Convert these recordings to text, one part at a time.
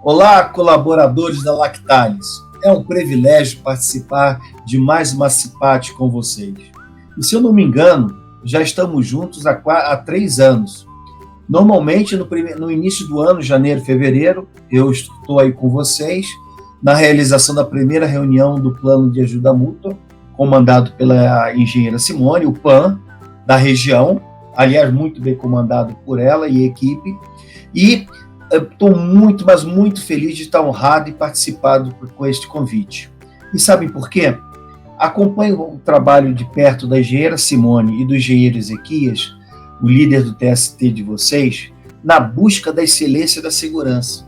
Olá, colaboradores da Lactalis. É um privilégio participar de mais uma CIPAT com vocês. E se eu não me engano, já estamos juntos há 3 anos. Normalmente, no início do ano, janeiro, fevereiro, eu estou aí com vocês na realização da primeira reunião do Plano de Ajuda Mútua, comandado pela engenheira Simone, o PAN, da região, aliás, muito bem comandado por ela e equipe. E estou muito, mas muito feliz de estar honrado e participado com este convite. E sabem por quê? Acompanho o trabalho de perto da engenheira Simone e do engenheiro Ezequias, o líder do TST de vocês, na busca da excelência da segurança.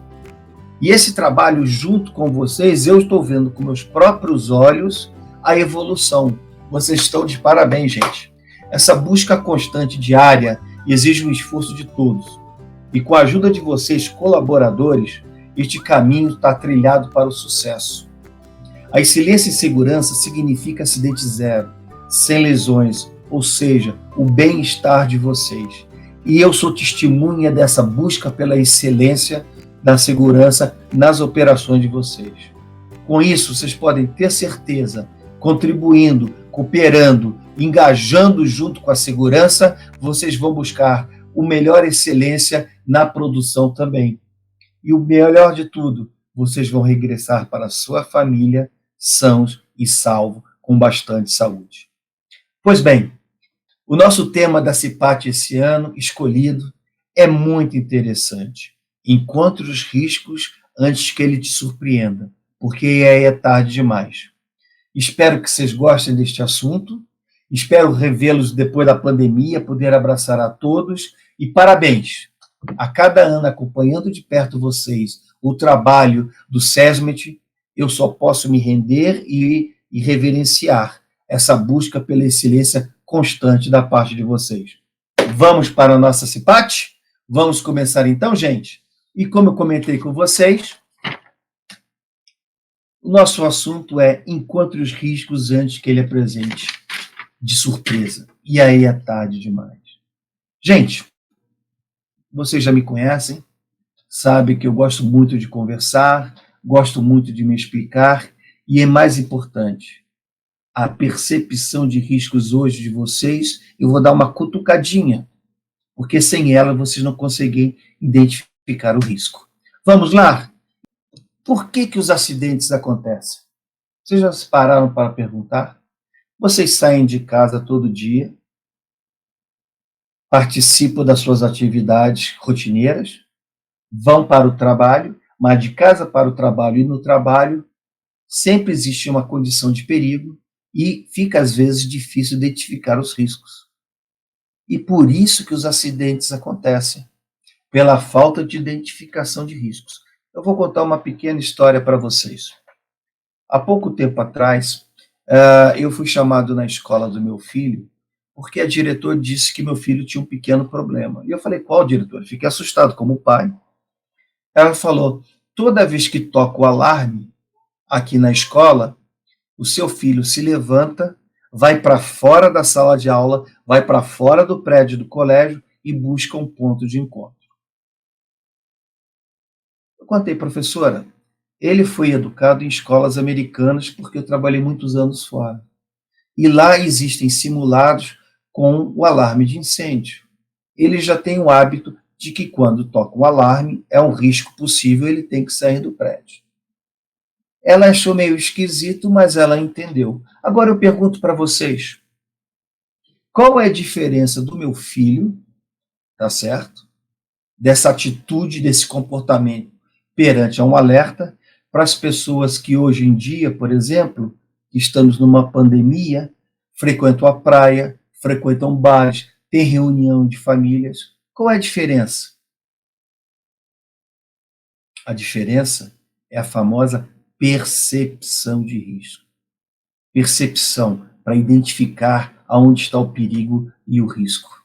E esse trabalho, junto com vocês, eu estou vendo com meus próprios olhos a evolução. Vocês estão de parabéns, gente. Essa busca constante diária exige um esforço de todos. E com a ajuda de vocês, colaboradores, este caminho está trilhado para o sucesso. A excelência em segurança significa acidente zero, sem lesões, ou seja, o bem-estar de vocês. E eu sou testemunha dessa busca pela excelência da segurança nas operações de vocês. Com isso, vocês podem ter certeza, contribuindo, cooperando, engajando junto com a segurança, vocês vão buscar o melhor excelência na produção também. E o melhor de tudo, vocês vão regressar para a sua família sãos e salvos, com bastante saúde. Pois bem, o nosso tema da CIPAT esse ano, escolhido, é muito interessante. Encontre os riscos antes que ele te surpreenda, porque aí é tarde demais. Espero que vocês gostem deste assunto, espero revê-los depois da pandemia, poder abraçar a todos, e parabéns! A cada ano, acompanhando de perto vocês, o trabalho do SESMIT, eu só posso me render e reverenciar essa busca pela excelência constante da parte de vocês. Vamos para a nossa CIPAT? Vamos começar então, gente? E como eu comentei com vocês, o nosso assunto é encontre os riscos antes que ele apresente de surpresa. E aí é tarde demais. Gente, vocês já me conhecem, sabem que eu gosto muito de conversar, gosto muito de me explicar, e é mais importante, a percepção de riscos hoje de vocês, eu vou dar uma cutucadinha, porque sem ela vocês não conseguem identificar o risco. Vamos lá? Por que os acidentes acontecem? Vocês já se pararam para perguntar? Vocês saem de casa todo dia, participam das suas atividades rotineiras, vão para o trabalho, mas de casa para o trabalho e no trabalho sempre existe uma condição de perigo e fica às vezes difícil identificar os riscos. E por isso que os acidentes acontecem, pela falta de identificação de riscos. Eu vou contar uma pequena história para vocês. Há pouco tempo atrás, eu fui chamado na escola do meu filho, porque a diretora disse que meu filho tinha um pequeno problema. E eu falei, qual, diretor? Fiquei assustado como pai. Ela falou, toda vez que toca o alarme aqui na escola, o seu filho se levanta, vai para fora da sala de aula, vai para fora do prédio do colégio e busca um ponto de encontro. Eu contei, professora, ele foi educado em escolas americanas porque eu trabalhei muitos anos fora. E lá existem simulados com o alarme de incêndio. Ele já tem o hábito de que quando toca o alarme, é um risco possível, ele tem que sair do prédio. Ela achou meio esquisito, mas ela entendeu. Agora eu pergunto para vocês, qual é a diferença do meu filho, tá certo? Dessa atitude, desse comportamento perante a um alerta, para as pessoas que hoje em dia, por exemplo, estamos numa pandemia, frequentam a praia, frequentam bares, tem reunião de famílias. Qual é a diferença? A diferença é a famosa percepção de risco. Percepção para identificar aonde está o perigo e o risco.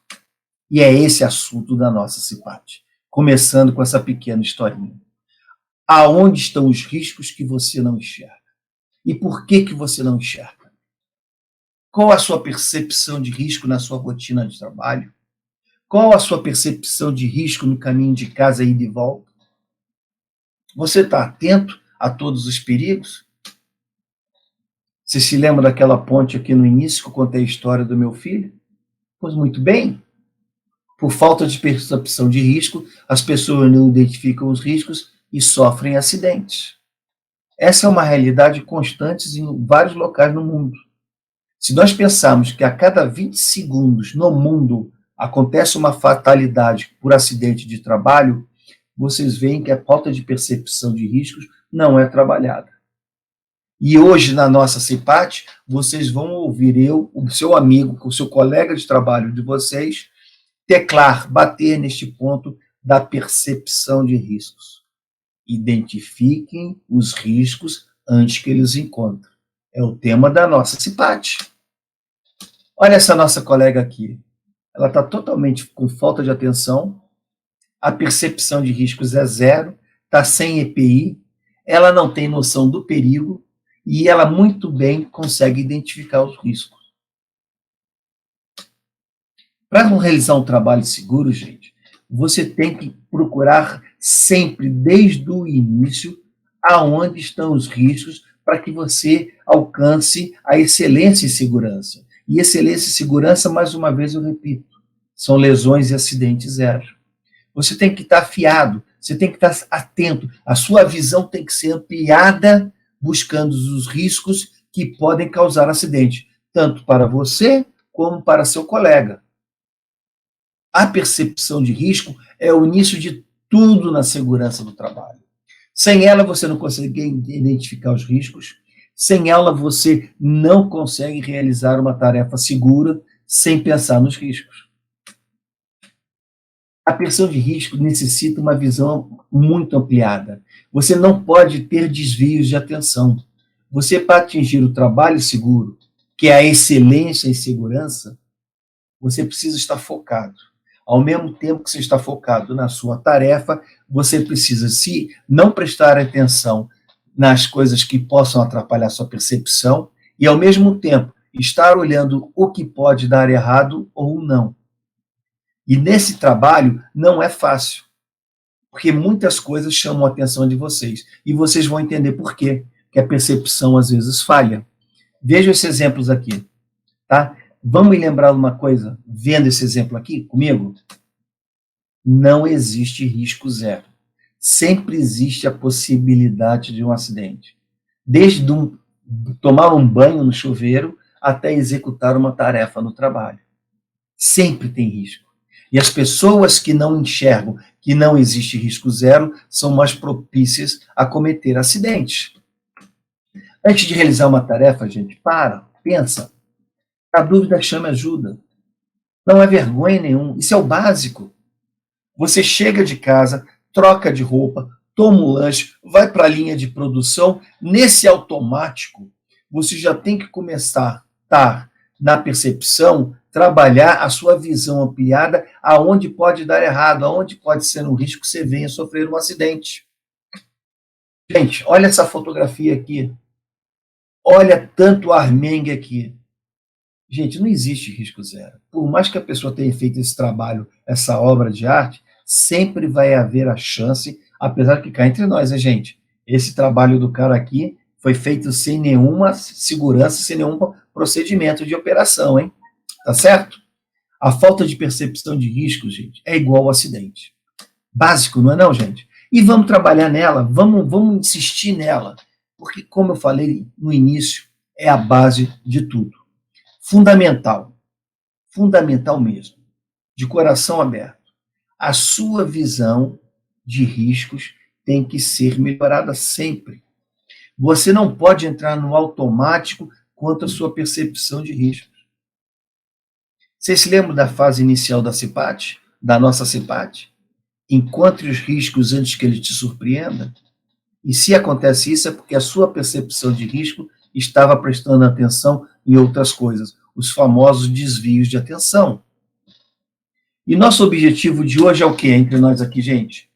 E é esse assunto da nossa CIPAT. Começando com essa pequena historinha. Aonde estão os riscos que você não enxerga? E por que você não enxerga? Qual a sua percepção de risco na sua rotina de trabalho? Qual a sua percepção de risco no caminho de casa e de volta? Você está atento a todos os perigos? Você se lembra daquela ponte aqui no início que eu contei a história do meu filho? Pois muito bem. Por falta de percepção de risco, as pessoas não identificam os riscos e sofrem acidentes. Essa é uma realidade constante em vários locais no mundo. Se nós pensarmos que a cada 20 segundos no mundo acontece uma fatalidade por acidente de trabalho, vocês veem que a falta de percepção de riscos não é trabalhada. E hoje, na nossa CIPAT, vocês vão ouvir eu, o seu amigo, o seu colega de trabalho de vocês, teclar, bater neste ponto da percepção de riscos. Identifiquem os riscos antes que eles encontrem. É o tema da nossa CIPAT. Olha essa nossa colega aqui. Ela está totalmente com falta de atenção, a percepção de riscos é zero, está sem EPI, ela não tem noção do perigo e ela muito bem consegue identificar os riscos. Para realizar um trabalho seguro, gente, você tem que procurar sempre, desde o início, aonde estão os riscos para que você alcance a excelência em segurança. E excelência e segurança, mais uma vez eu repito, são lesões e acidentes zero. Você tem que estar afiado, você tem que estar atento, a sua visão tem que ser ampliada, buscando os riscos que podem causar acidente, tanto para você como para seu colega. A percepção de risco é o início de tudo na segurança do trabalho. Sem ela, você não consegue identificar os riscos. Sem ela, você não consegue realizar uma tarefa segura sem pensar nos riscos. A percepção de risco necessita uma visão muito ampliada. Você não pode ter desvios de atenção. Você, para atingir o trabalho seguro, que é a excelência em segurança, você precisa estar focado. Ao mesmo tempo que você está focado na sua tarefa, você precisa, se não prestar atenção nas coisas que possam atrapalhar sua percepção, e ao mesmo tempo estar olhando o que pode dar errado ou não. E nesse trabalho não é fácil, porque muitas coisas chamam a atenção de vocês, e vocês vão entender por quê, que a percepção às vezes falha. Vejam esses exemplos aqui, tá? Vamos lembrar uma coisa, vendo esse exemplo aqui comigo? Não existe risco zero. Sempre existe a possibilidade de um acidente. Desde tomar um banho no chuveiro até executar uma tarefa no trabalho. Sempre tem risco. E as pessoas que não enxergam que não existe risco zero são mais propícias a cometer acidentes. Antes de realizar uma tarefa, gente, pensa. A dúvida, chame ajuda. Não é vergonha nenhuma. Isso é o básico. Você chega de casa, troca de roupa, toma um lanche, vai para a linha de produção. Nesse automático, você já tem que começar na percepção, trabalhar a sua visão ampliada aonde pode dar errado, aonde pode ser um risco que você venha sofrer um acidente. Gente, olha essa fotografia aqui. Olha tanto armengue aqui. Gente, não existe risco zero. Por mais que a pessoa tenha feito esse trabalho, essa obra de arte, sempre vai haver a chance, apesar de que cá entre nós, né, gente? Esse trabalho do cara aqui foi feito sem nenhuma segurança, sem nenhum procedimento de operação, hein? Tá certo? A falta de percepção de risco, gente, é igual ao acidente. Básico, não é não, gente? E vamos trabalhar nela, vamos insistir nela, porque, como eu falei no início, é a base de tudo. Fundamental mesmo, de coração aberto. A sua visão de riscos tem que ser melhorada sempre. Você não pode entrar no automático quanto à sua percepção de riscos. Vocês se lembram da fase inicial da CIPAT, da nossa CIPAT? Encontre os riscos antes que ele te surpreenda. E se acontece isso, é porque a sua percepção de risco estava prestando atenção em outras coisas, os famosos desvios de atenção. E nosso objetivo de hoje é o que entre nós aqui, gente?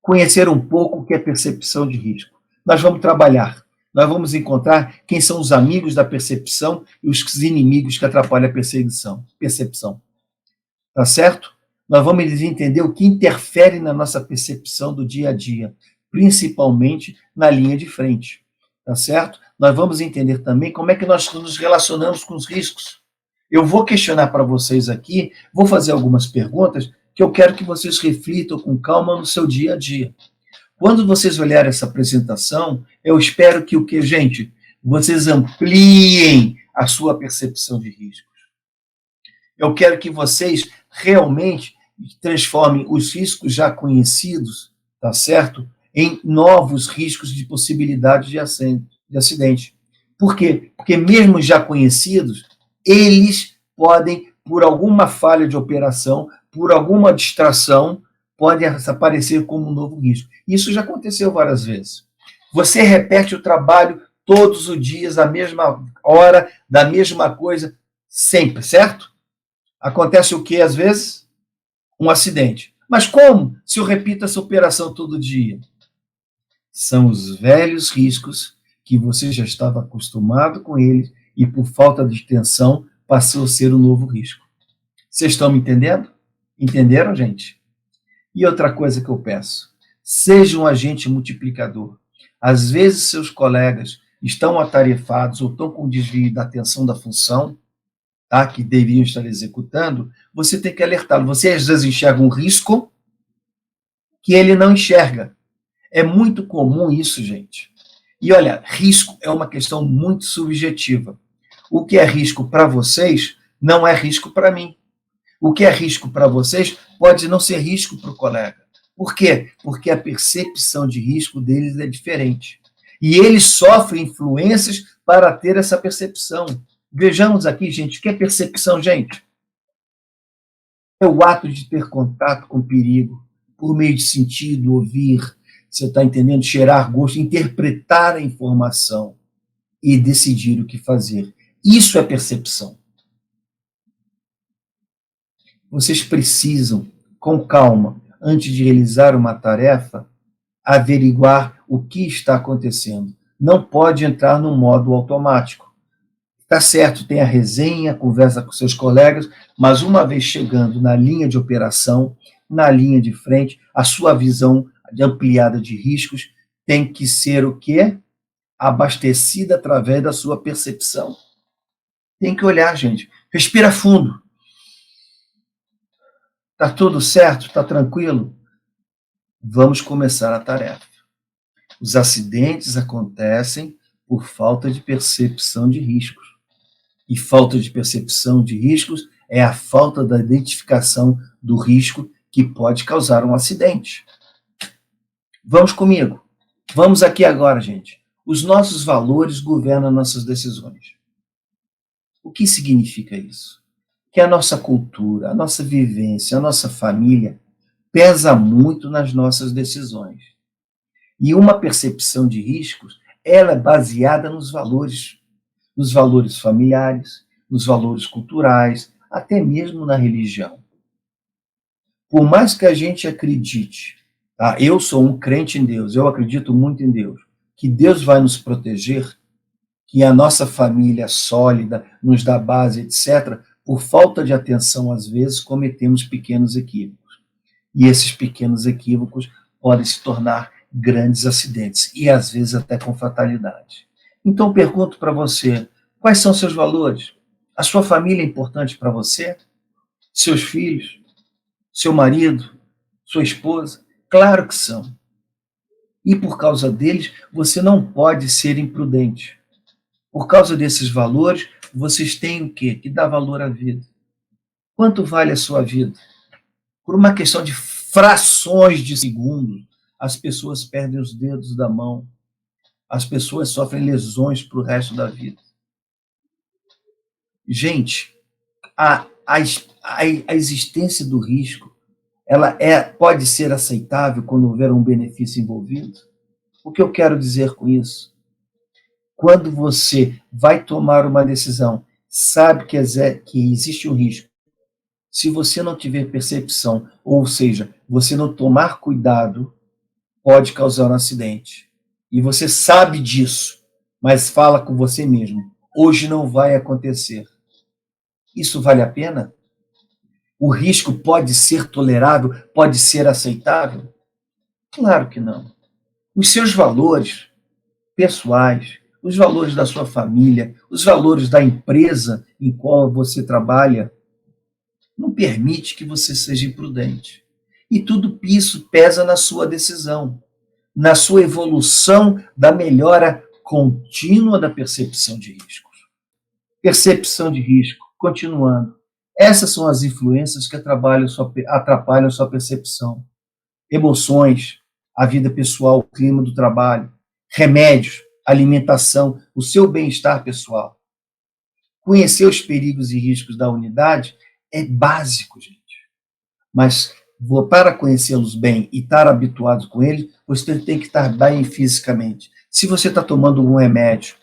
Conhecer um pouco o que é percepção de risco. Nós vamos trabalhar, nós vamos encontrar quem são os amigos da percepção e os inimigos que atrapalham a percepção. Tá certo? Nós vamos entender o que interfere na nossa percepção do dia a dia, principalmente na linha de frente, tá certo? Nós vamos entender também como é que nós nos relacionamos com os riscos. Eu vou questionar para vocês aqui, vou fazer algumas perguntas que eu quero que vocês reflitam com calma no seu dia a dia. Quando vocês olharem essa apresentação, eu espero que o que, gente? Vocês ampliem a sua percepção de riscos. Eu quero que vocês realmente transformem os riscos já conhecidos, tá certo? Em novos riscos de possibilidade de acidente. Por quê? Porque mesmo já conhecidos, eles podem, por alguma falha de operação, por alguma distração, podem aparecer como um novo risco. Isso já aconteceu várias vezes. Você repete o trabalho todos os dias, à mesma hora, da mesma coisa, sempre, certo? Acontece o que às vezes? Um acidente. Mas como se eu repito essa operação todo dia? São os velhos riscos que você já estava acostumado com eles e por falta de atenção passou a ser um novo risco. Vocês estão me entendendo? Entenderam, gente? E outra coisa que eu peço, seja um agente multiplicador. Às vezes seus colegas estão atarefados ou estão com desvio da atenção da função, tá, que deveriam estar executando, você tem que alertá-lo. Você às vezes enxerga um risco que ele não enxerga. É muito comum isso, gente. E olha, risco é uma questão muito subjetiva. O que é risco para vocês não é risco para mim. O que é risco para vocês pode não ser risco para o colega. Por quê? Porque a percepção de risco deles é diferente. E eles sofrem influências para ter essa percepção. Vejamos aqui, gente, o que é percepção, gente? É o ato de ter contato com o perigo, por meio de sentido, ouvir, você está entendendo? Cheirar gosto, interpretar a informação e decidir o que fazer. Isso é percepção. Vocês precisam, com calma, antes de realizar uma tarefa, averiguar o que está acontecendo. Não pode entrar no modo automático. Tá certo, tem a resenha, conversa com seus colegas, mas uma vez chegando na linha de operação, na linha de frente, a sua visão ampliada de riscos tem que ser o quê? Abastecida através da sua percepção. Tem que olhar, gente. Respira fundo. Tá tudo certo? Tá tranquilo? Vamos começar a tarefa. Os acidentes acontecem por falta de percepção de riscos. E falta de percepção de riscos é a falta da identificação do risco que pode causar um acidente. Vamos comigo. Vamos aqui agora, gente. Os nossos valores governam nossas decisões. O que significa isso? Que a nossa cultura, a nossa vivência, a nossa família pesa muito nas nossas decisões. E uma percepção de riscos, ela é baseada nos valores familiares, nos valores culturais, até mesmo na religião. Por mais que a gente acredite, tá? Eu sou um crente em Deus, eu acredito muito em Deus, que Deus vai nos proteger, que a nossa família sólida nos dá base, etc., por falta de atenção, às vezes, cometemos pequenos equívocos. E esses pequenos equívocos podem se tornar grandes acidentes, e às vezes até com fatalidade. Então, pergunto para você, quais são seus valores? A sua família é importante para você? Seus filhos? Seu marido? Sua esposa? Claro que são. E por causa deles, você não pode ser imprudente. Por causa desses valores, vocês têm o quê? Que dá valor à vida. Quanto vale a sua vida? Por uma questão de frações de segundo, as pessoas perdem os dedos da mão. As pessoas sofrem lesões para o resto da vida. Gente, a existência do risco, ela pode ser aceitável quando houver um benefício envolvido? O que eu quero dizer com isso? Quando você vai tomar uma decisão, sabe que existe um risco. Se você não tiver percepção, ou seja, você não tomar cuidado, pode causar um acidente. E você sabe disso, mas fala com você mesmo. Hoje não vai acontecer. Isso vale a pena? O risco pode ser tolerável? Pode ser aceitável? Claro que não. Os seus valores pessoais, os valores da sua família, os valores da empresa em qual você trabalha, não permite que você seja imprudente. E tudo isso pesa na sua decisão, na sua evolução da melhora contínua da percepção de riscos. Percepção de risco, continuando. Essas são as influências que atrapalham sua percepção. Emoções, a vida pessoal, o clima do trabalho, remédios, alimentação, o seu bem-estar pessoal. Conhecer os perigos e riscos da unidade é básico, gente. Mas para conhecê-los bem e estar habituado com eles, você tem que estar bem fisicamente. Se você está tomando um remédio,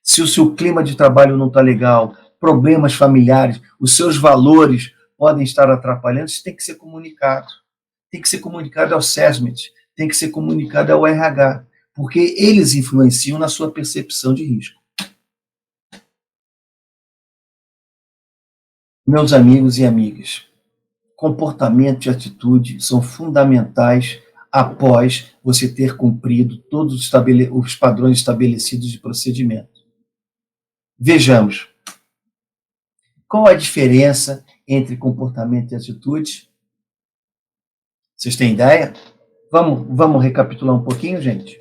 se o seu clima de trabalho não está legal, problemas familiares, os seus valores podem estar atrapalhando, isso tem que ser comunicado. Tem que ser comunicado ao SESMIT, tem que ser comunicado ao RH, porque eles influenciam na sua percepção de risco. Meus amigos e amigas, comportamento e atitude são fundamentais após você ter cumprido todos os padrões estabelecidos de procedimento. Vejamos, qual a diferença entre comportamento e atitude? Vocês têm ideia? Vamos recapitular um pouquinho, gente?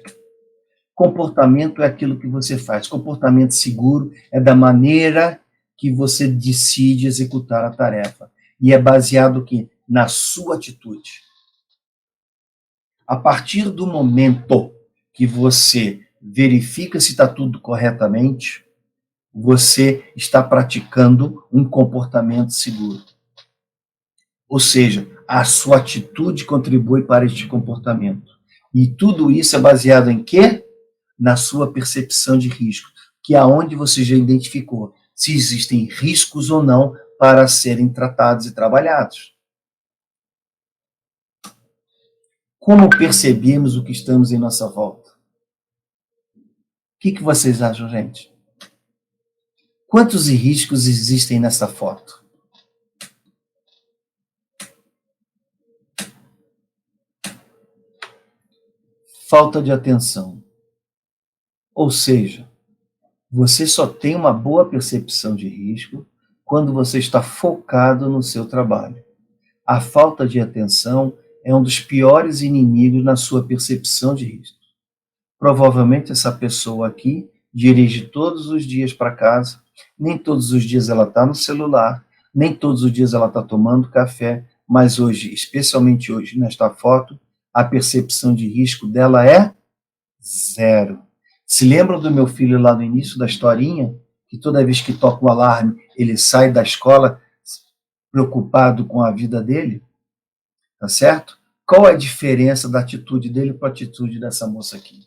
Comportamento é aquilo que você faz. Comportamento seguro é da maneira que você decide executar a tarefa. E é baseado aqui na sua atitude. A partir do momento que você verifica se está tudo corretamente, você está praticando um comportamento seguro. Ou seja, a sua atitude contribui para este comportamento. E tudo isso é baseado em quê? Na sua percepção de risco, que é onde você já identificou se existem riscos ou não para serem tratados e trabalhados. Como percebemos o que estamos em nossa volta? O que vocês acham, gente? Quantos riscos existem nessa foto? Falta de atenção. Ou seja, você só tem uma boa percepção de risco quando você está focado no seu trabalho. A falta de atenção é um dos piores inimigos na sua percepção de risco. Provavelmente essa pessoa aqui dirige todos os dias para casa, nem todos os dias ela está no celular, nem todos os dias ela está tomando café, mas hoje, especialmente hoje, nesta foto, a percepção de risco dela é zero. Se lembram do meu filho lá no início da historinha? Que toda vez que toca o alarme, ele sai da escola preocupado com a vida dele? Tá certo? Qual é a diferença da atitude dele para a atitude dessa moça aqui?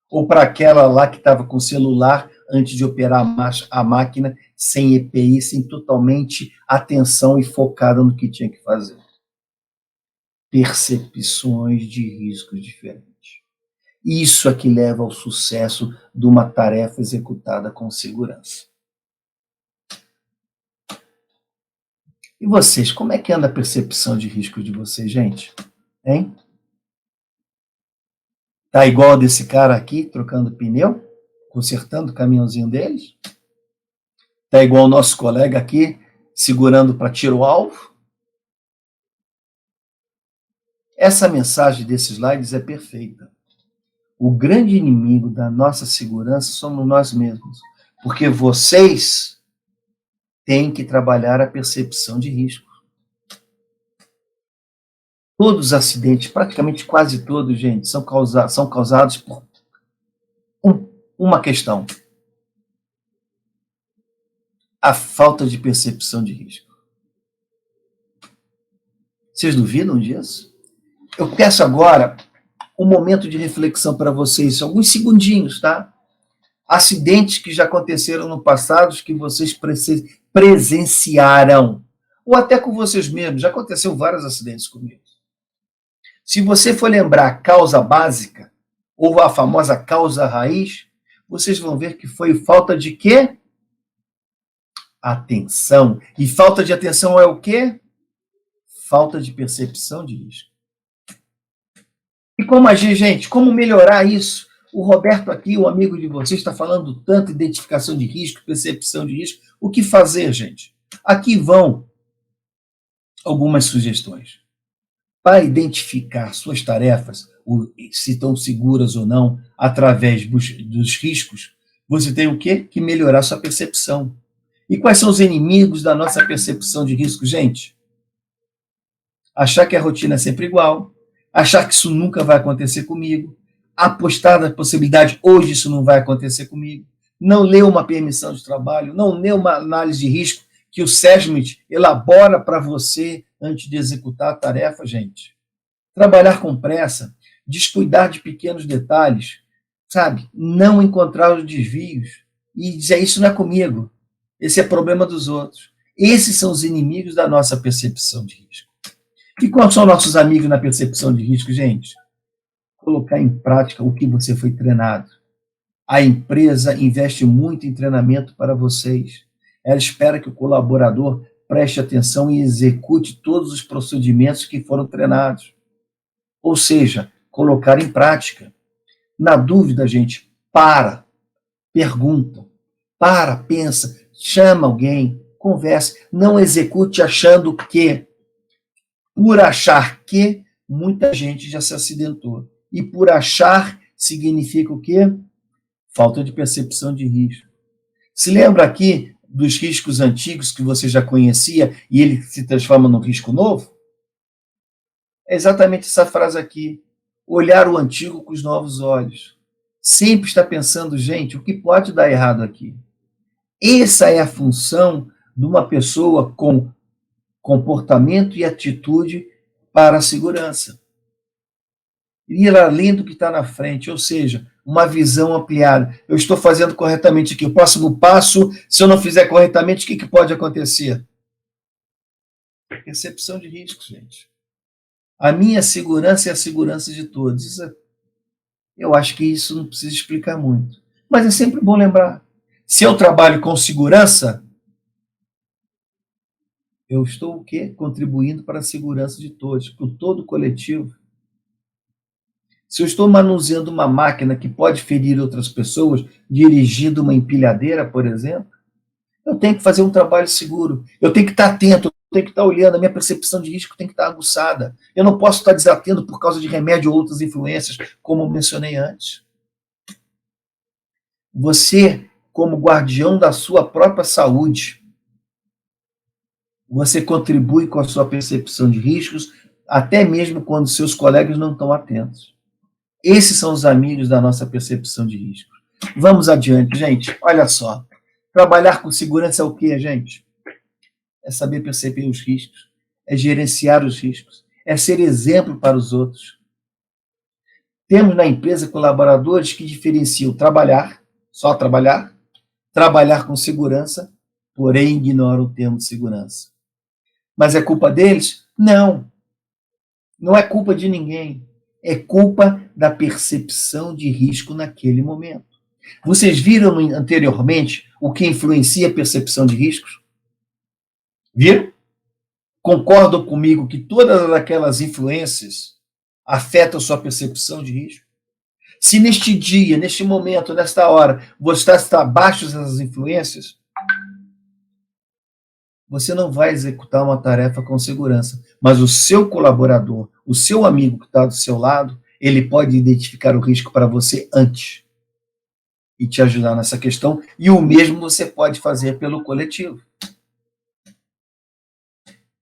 Ou para aquela lá que estava com o celular antes de operar a máquina, sem EPI, sem totalmente atenção e focada no que tinha que fazer? Percepções de riscos diferentes. Isso é que leva ao sucesso de uma tarefa executada com segurança. E vocês, como é que anda a percepção de risco de vocês, gente? Hein? Tá igual desse cara aqui, trocando pneu, consertando o caminhãozinho deles? Tá igual o nosso colega aqui, segurando para tiro alvo? Essa mensagem desses slides é perfeita. O grande inimigo da nossa segurança somos nós mesmos, porque vocês têm que trabalhar a percepção de risco. Todos os acidentes, praticamente quase todos, gente, são causados por uma questão: a falta de percepção de risco. Vocês duvidam disso? Eu peço agora um momento de reflexão para vocês, alguns segundinhos, tá? Acidentes que já aconteceram no passado, que vocês presenciaram, ou até com vocês mesmos. Já aconteceu vários acidentes comigo. Se você for lembrar a causa básica, ou a famosa causa raiz, vocês vão ver que foi falta de quê? Atenção. E falta de atenção é o quê? Falta de percepção de risco. E como agir, gente? Como melhorar isso? O Roberto aqui, o amigo de vocês, está falando tanto identificação de risco, percepção de risco. O que fazer, gente? Aqui vão algumas sugestões. Para identificar suas tarefas, se estão seguras ou não, através dos riscos, você tem o quê? Que melhorar sua percepção. E quais são os inimigos da nossa percepção de risco, gente? Achar que a rotina é sempre igual, achar que isso nunca vai acontecer comigo, apostar na possibilidade, hoje isso não vai acontecer comigo, não ler uma permissão de trabalho, não ler uma análise de risco que o SESMIT elabora para você antes de executar a tarefa, gente. Trabalhar com pressa, descuidar de pequenos detalhes, sabe? Não encontrar os desvios e dizer, isso não é comigo, esse é problema dos outros. Esses são os inimigos da nossa percepção de risco. E quais são nossos amigos na percepção de risco, gente? Colocar em prática o que você foi treinado. A empresa investe muito em treinamento para vocês. Ela espera que o colaborador preste atenção e execute todos os procedimentos que foram treinados. Ou seja, colocar em prática. Na dúvida, gente, pergunta, pensa, chama alguém, converse. Não execute achando que. Por achar que, muita gente já se acidentou. E por achar significa o quê? Falta de percepção de risco. Se lembra aqui dos riscos antigos que você já conhecia e ele se transforma num risco novo? É exatamente essa frase aqui. Olhar o antigo com os novos olhos. Sempre está pensando, gente, o que pode dar errado aqui? Essa é a função de uma pessoa com comportamento e atitude para a segurança. Ir além do que está na frente, ou seja, uma visão ampliada. Eu estou fazendo corretamente aqui. O próximo passo, se eu não fizer corretamente, o que pode acontecer? Percepção de riscos, gente. A minha segurança é a segurança de todos. Eu acho que isso não precisa explicar muito. Mas é sempre bom lembrar. Se eu trabalho com segurança, eu estou o quê? Contribuindo para a segurança de todos, para todo o coletivo. Se eu estou manuseando uma máquina que pode ferir outras pessoas, dirigindo uma empilhadeira, por exemplo, eu tenho que fazer um trabalho seguro. Eu tenho que estar atento, eu tenho que estar olhando, a minha percepção de risco tem que estar aguçada. Eu não posso estar desatento por causa de remédio ou outras influências, como mencionei antes. Você, como guardião da sua própria saúde, você contribui com a sua percepção de riscos, até mesmo quando seus colegas não estão atentos. Esses são os amigos da nossa percepção de risco. Vamos adiante, gente. Olha só. Trabalhar com segurança é o quê, gente? É saber perceber os riscos, é gerenciar os riscos, é ser exemplo para os outros. Temos na empresa colaboradores que diferenciam só trabalhar com segurança, porém ignoram o termo de segurança. Mas é culpa deles? Não. Não é culpa de ninguém. É culpa da percepção de risco naquele momento. Vocês viram anteriormente o que influencia a percepção de riscos? Viram? Concordam comigo que todas aquelas influências afetam sua percepção de risco? Se neste dia, neste momento, nesta hora, você está abaixo dessas influências, você não vai executar uma tarefa com segurança. Mas o seu colaborador, o seu amigo que está do seu lado, ele pode identificar o risco para você antes e te ajudar nessa questão. E o mesmo você pode fazer pelo coletivo.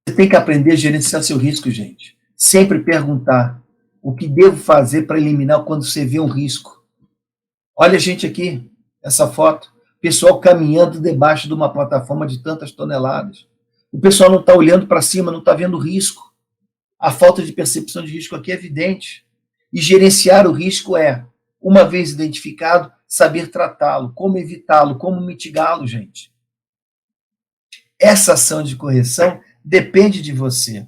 Você tem que aprender a gerenciar seu risco, gente. Sempre perguntar o que devo fazer para eliminar quando você vê um risco. Olha a gente aqui, essa foto. Pessoal caminhando debaixo de uma plataforma de tantas toneladas. O pessoal não está olhando para cima, não está vendo risco. A falta de percepção de risco aqui é evidente. E gerenciar o risco é, uma vez identificado, saber tratá-lo, como evitá-lo, como mitigá-lo, gente. Essa ação de correção depende de você.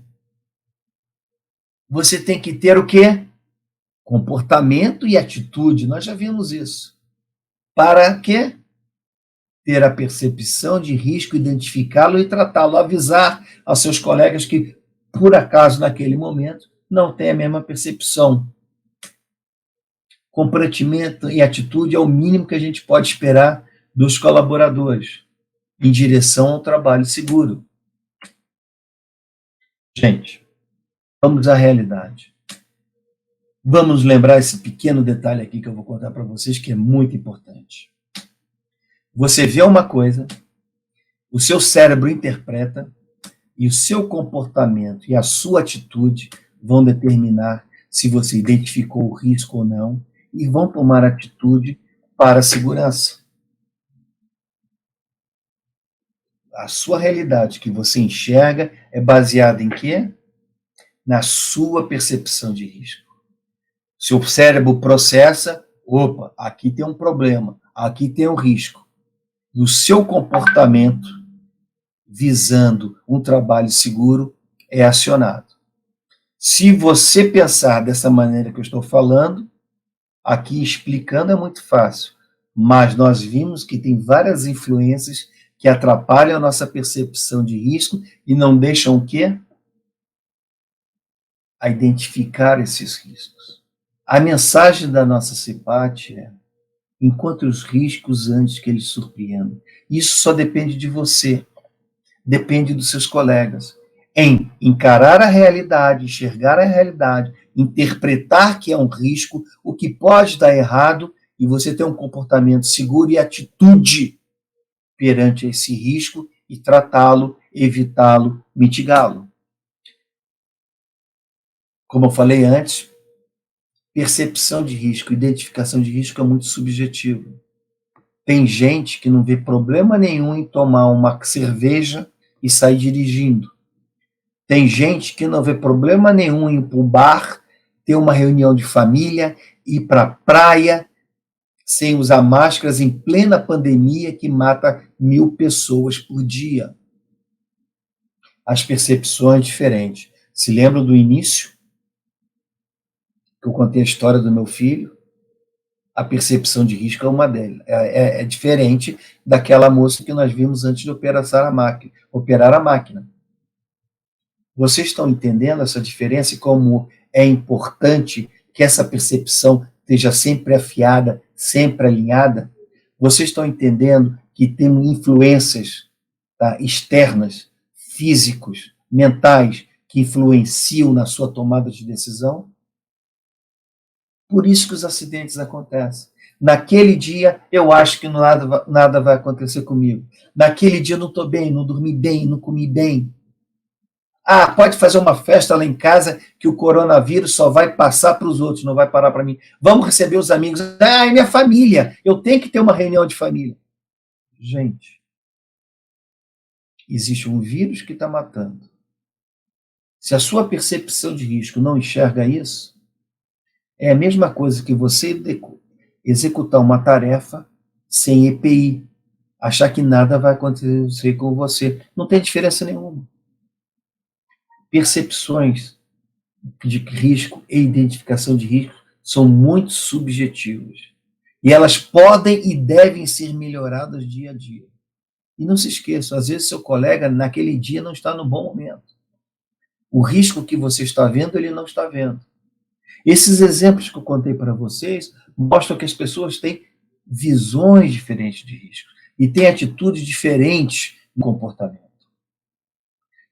Você tem que ter o quê? Comportamento e atitude. Nós já vimos isso. Para quê? Ter a percepção de risco, identificá-lo e tratá-lo, avisar aos seus colegas que, por acaso, naquele momento, não têm a mesma percepção. Comprometimento e atitude é o mínimo que a gente pode esperar dos colaboradores em direção ao trabalho seguro. Gente, vamos à realidade. Vamos lembrar esse pequeno detalhe aqui que eu vou contar para vocês, que é muito importante. Você vê uma coisa, o seu cérebro interpreta, e o seu comportamento e a sua atitude vão determinar se você identificou o risco ou não e vão tomar atitude para a segurança. A sua realidade que você enxerga é baseada em quê? Na sua percepção de risco. Seu cérebro processa, opa, aqui tem um problema, aqui tem um risco. E o seu comportamento visando um trabalho seguro é acionado. Se você pensar dessa maneira que eu estou falando, aqui explicando é muito fácil, mas nós vimos que tem várias influências que atrapalham a nossa percepção de risco e não deixam o quê? A identificar esses riscos. A mensagem da nossa CIPAT é: encontre os riscos antes que eles surpreendam. Isso só depende de você, depende dos seus colegas. Em encarar a realidade, enxergar a realidade, interpretar que é um risco, o que pode dar errado, e você ter um comportamento seguro e atitude perante esse risco e tratá-lo, evitá-lo, mitigá-lo. Como eu falei antes, percepção de risco, identificação de risco é muito subjetivo. Tem gente que não vê problema nenhum em tomar uma cerveja e sair dirigindo. Tem gente que não vê problema nenhum em ir para o bar, ter uma reunião de família, ir para a praia, sem usar máscaras em plena pandemia que mata 1.000 pessoas por dia. As percepções diferentes. Se lembram do início? Que eu contei a história do meu filho? A percepção de risco é uma delas. É diferente daquela moça que nós vimos antes de operar a máquina. Vocês estão entendendo essa diferença e como é importante que essa percepção esteja sempre afiada, sempre alinhada? Vocês estão entendendo que tem influências, tá, externas, físicos, mentais, que influenciam na sua tomada de decisão? Por isso que os acidentes acontecem. Naquele dia, eu acho que nada vai acontecer comigo. Naquele dia, eu não estou bem, não dormi bem, não comi bem. Ah, pode fazer uma festa lá em casa que o coronavírus só vai passar para os outros, não vai parar para mim. Vamos receber os amigos. Ah, é minha família. Eu tenho que ter uma reunião de família. Gente, existe um vírus que está matando. Se a sua percepção de risco não enxerga isso, é a mesma coisa que você executar uma tarefa sem EPI, achar que nada vai acontecer com você. Não tem diferença nenhuma. Percepções de risco e identificação de risco são muito subjetivas. E elas podem e devem ser melhoradas dia a dia. E não se esqueçam, às vezes seu colega naquele dia não está no bom momento. O risco que você está vendo, ele não está vendo. Esses exemplos que eu contei para vocês mostram que as pessoas têm visões diferentes de risco e têm atitudes diferentes no comportamento.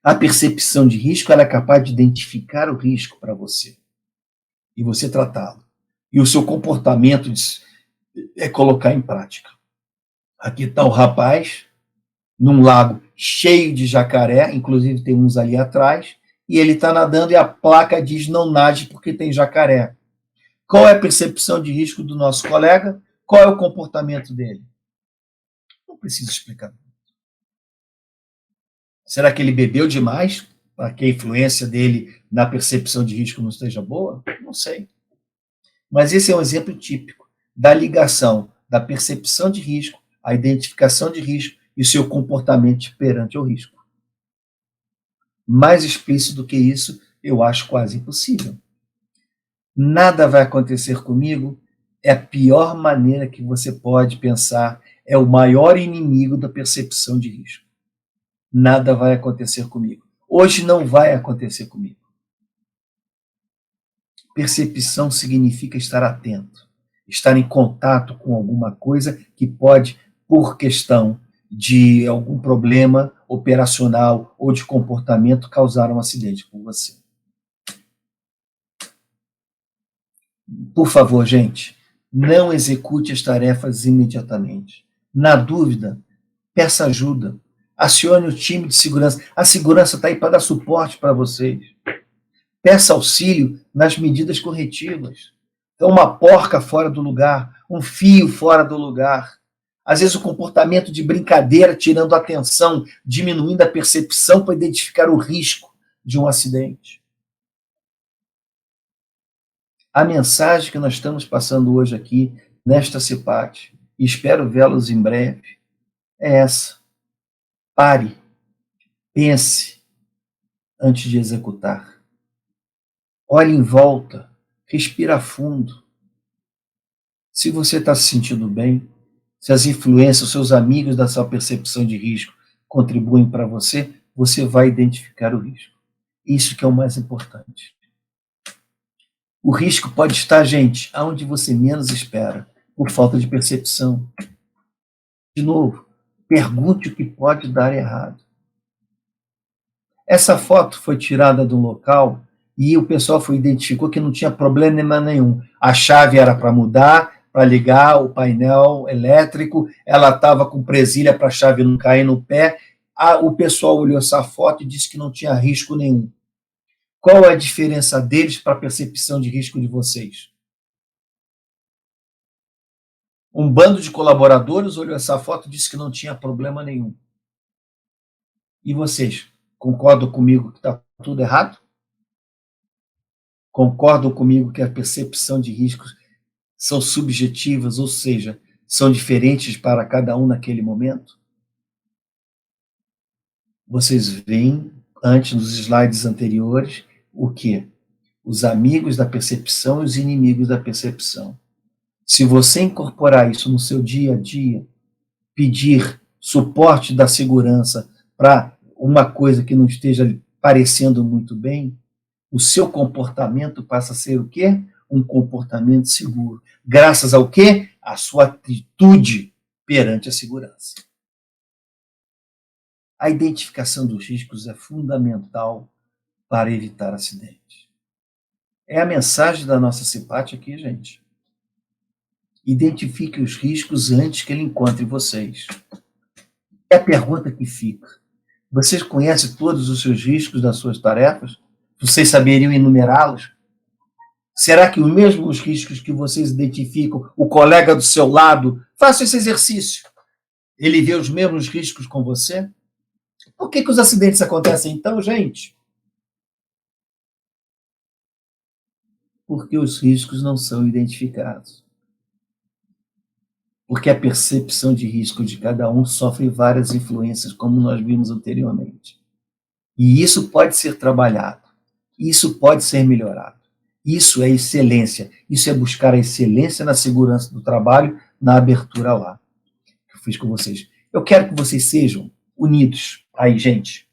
A percepção de risco ela é capaz de identificar o risco para você e você tratá-lo. E o seu comportamento é colocar em prática. Aqui está o rapaz num lago cheio de jacaré, inclusive tem uns ali atrás, e ele está nadando e a placa diz não nade porque tem jacaré. Qual é a percepção de risco do nosso colega? Qual é o comportamento dele? Não preciso explicar. Será que ele bebeu demais para que a influência dele na percepção de risco não esteja boa? Não sei. Mas esse é um exemplo típico da ligação da percepção de risco, a identificação de risco e o seu comportamento perante o risco. Mais explícito do que isso, eu acho quase impossível. Nada vai acontecer comigo é a pior maneira que você pode pensar, é o maior inimigo da percepção de risco. Nada vai acontecer comigo. Hoje não vai acontecer comigo. Percepção significa estar atento. estar em contato com alguma coisa que pode, por questão de algum problema operacional ou de comportamento, causar um acidente com você. Por favor, gente, não execute as tarefas imediatamente. Na dúvida, peça ajuda. Acione o time de segurança. A segurança está aí para dar suporte para vocês. Peça auxílio nas medidas corretivas. Então, uma porca fora do lugar, um fio fora do lugar. Às vezes, o comportamento de brincadeira, tirando a atenção, diminuindo a percepção para identificar o risco de um acidente. A mensagem que nós estamos passando hoje aqui, nesta CIPAT, e espero vê-los em breve, é essa. Pare, pense antes de executar. Olhe em volta, respira fundo. Se você está se sentindo bem, se as influências, os seus amigos da sua percepção de risco contribuem para você, você vai identificar o risco. Isso que é o mais importante. O risco pode estar, gente, aonde você menos espera, por falta de percepção. De novo, pergunte o que pode dar errado. Essa foto foi tirada de um local e o pessoal identificou que não tinha problema nenhum. A chave era para mudar, para ligar o painel elétrico, ela estava com presilha para a chave não cair no pé. O pessoal olhou essa foto e disse que não tinha risco nenhum. Qual é a diferença deles para a percepção de risco de vocês? Um bando de colaboradores olhou essa foto e disse que não tinha problema nenhum. E vocês, concordam comigo que está tudo errado? Concordam comigo que a percepção de riscos são subjetivas, ou seja, são diferentes para cada um naquele momento? Vocês veem, antes nos slides anteriores, o quê? Os amigos da percepção e os inimigos da percepção. Se você incorporar isso no seu dia a dia, pedir suporte da segurança para uma coisa que não esteja parecendo muito bem, o seu comportamento passa a ser o quê? Um comportamento seguro. Graças ao quê? A sua atitude perante a segurança. A identificação dos riscos é fundamental para evitar acidentes. É a mensagem da nossa CIPAT aqui, gente. Identifique os riscos antes que ele encontre vocês. É a pergunta que fica. Vocês conhecem todos os seus riscos das suas tarefas? Vocês saberiam enumerá-los? Será que os mesmos riscos que vocês identificam, o colega do seu lado, faça esse exercício? Ele vê os mesmos riscos com você? Por que os acidentes acontecem então, gente? Porque os riscos não são identificados. Porque a percepção de risco de cada um sofre várias influências, como nós vimos anteriormente. E isso pode ser trabalhado. Isso pode ser melhorado. Isso é excelência. Isso é buscar a excelência na segurança do trabalho, na abertura lá, que eu fiz com vocês. Eu quero que vocês sejam unidos aí, gente.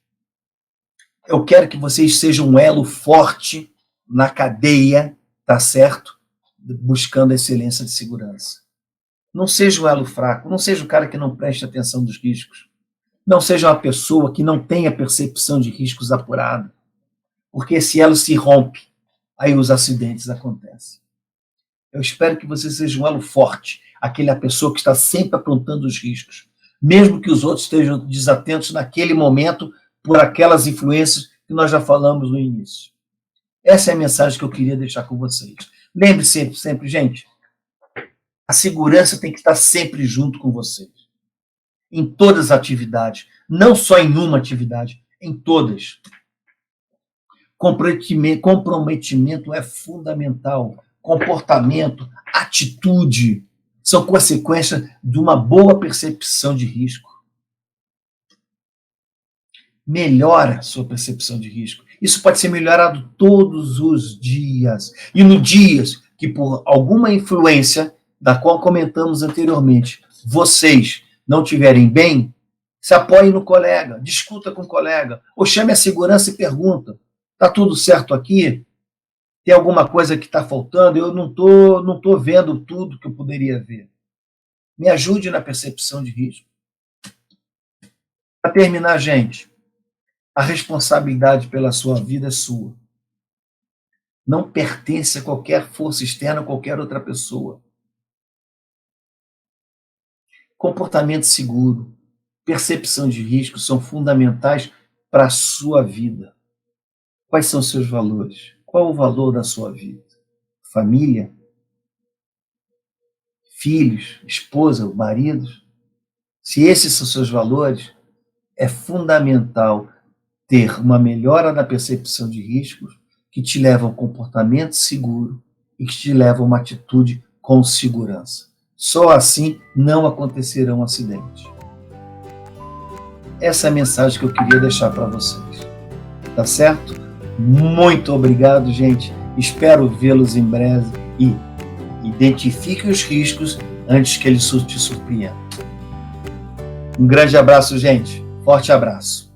Eu quero que vocês sejam um elo forte na cadeia, tá certo? Buscando a excelência de segurança. Não seja um elo fraco, não seja o cara que não preste atenção dos riscos. Não seja uma pessoa que não tenha percepção de riscos apurada. Porque esse elo se rompe, aí os acidentes acontecem. Eu espero que você seja um elo forte, aquela pessoa que está sempre apontando os riscos, mesmo que os outros estejam desatentos naquele momento por aquelas influências que nós já falamos no início. Essa é a mensagem que eu queria deixar com vocês. Lembre-se sempre, gente, a segurança tem que estar sempre junto com vocês. Em todas as atividades, não só em uma atividade, em todas. Comprometimento é fundamental. Comportamento, atitude, são consequências de uma boa percepção de risco. Melhora a sua percepção de risco. Isso pode ser melhorado todos os dias. E no dias que, por alguma influência, da qual comentamos anteriormente, vocês não tiverem bem, se apoie no colega, discuta com o colega, ou chame a segurança e pergunta, está tudo certo aqui? Tem alguma coisa que está faltando? Eu não tô vendo tudo que eu poderia ver. Me ajude na percepção de risco. Para terminar, gente, a responsabilidade pela sua vida é sua. Não pertence a qualquer força externa ou qualquer outra pessoa. Comportamento seguro, percepção de risco são fundamentais para a sua vida. Quais são os seus valores? Qual o valor da sua vida? Família? Filhos? Esposa? Maridos? Se esses são seus valores, é fundamental ter uma melhora na percepção de riscos que te leva a um comportamento seguro e que te leva a uma atitude com segurança. Só assim não acontecerão acidentes. Essa é a mensagem que eu queria deixar para vocês. Tá certo? Muito obrigado, gente. Espero vê-los em breve e identifique os riscos antes que eles te surpreendam. Um grande abraço, gente. Forte abraço.